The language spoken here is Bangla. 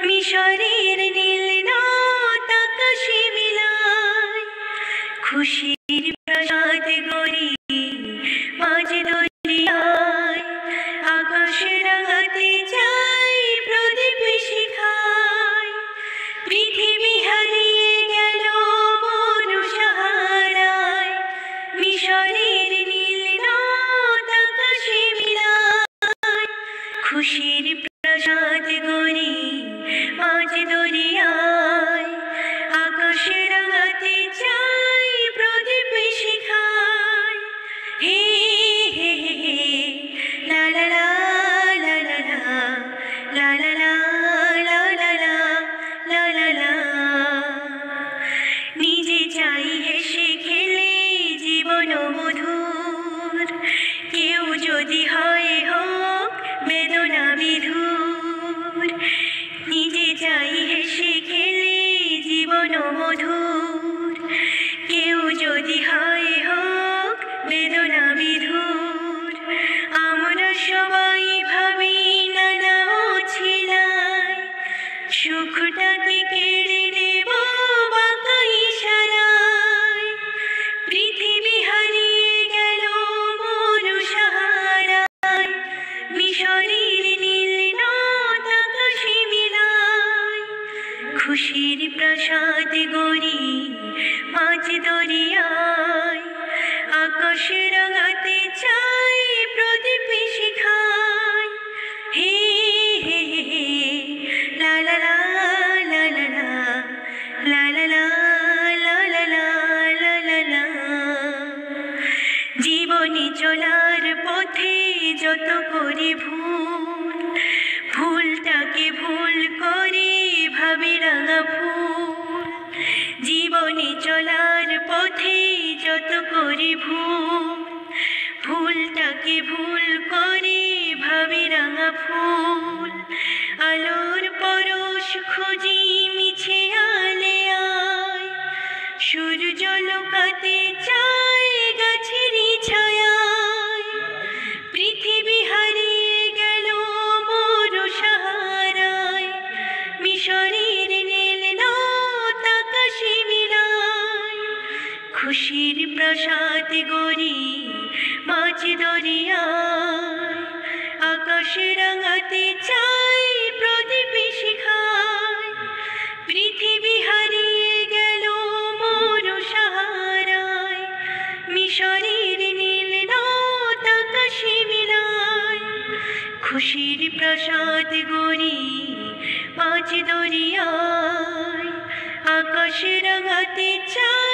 মিশরের নীল নদ আকাশে মিলায়, খুশির প্রাসাদ গড়ি মাঝ দরিয়ায়। আকাশ রাঙাতে চাই প্রদীপ শিখায়, পৃথিবী হারিয়ে গেল মরু সাহারায়। মিশরের নীল নদ আকাশে মিলায়, খুশির প্রাসাদ গড়ি মাঝ দরিয়ায়। আকাশ রাঙাতে চাই প্রদীপ শিখায়। হে হে হে হে লা লা লা লা লা লা লা লা লা লা লা লা লা লা। নিজে চাই হেসে খেলে জীবন মধুর, কেউ যদি হয় হোক বেদনা বিধুর। নিজে চাই হেসে খেলে জীবন মধুর, কেউ যদি হয় হোক বেদনা বিধুর। আমরা সবাই ভাবি নানা অছিলায়, সুখটাকে কেড়ে নেব বাঁকা ইশারায়। পৃথিবী হারিয়ে গেল মরু সাহারায়, মিশরের নীল নদ আকাশে মিলায়। খুশির প্রাসাদ গড়ি মাঝ দরিয়ায়। আকাশ রাঙাতে চাই প্রদীপ শিখায়। হে হে হে হে লা লা লা লা লা লা লা লা লা লা লা লা লা লা। জীবনে চলার পথে যত করি ভুল, ভুলটাকে ভুল করে ভাবি রাঙা ফুল। জীবনে চলার পথে যত করি ভুল, ভুলটাকে ভুল করে ভাবি রাঙা ফুল। আলোর পরশ খুঁজি মিছে আলে আয়, সূর্য লুকাতে চাই গাছের ছায়ায়। পৃথিবী হারিয়ে গেল মরু সাহারায়, মিশরের নীল নদ আকাশে মিলায়। খুশির প্রাসাদ গড়ি মাঝ দরিয়ায়। আকাশ রাঙাতে চাই প্রদীপ শিখায়। পৃথিবী হারিয়ে গেল মরু সাহারায়, মিশরের নীল নদ আকাশে মিলায়। খুশির প্রাসাদ গড়ি মাঝ দরিয়ায়। আকাশ রাঙাতে চাই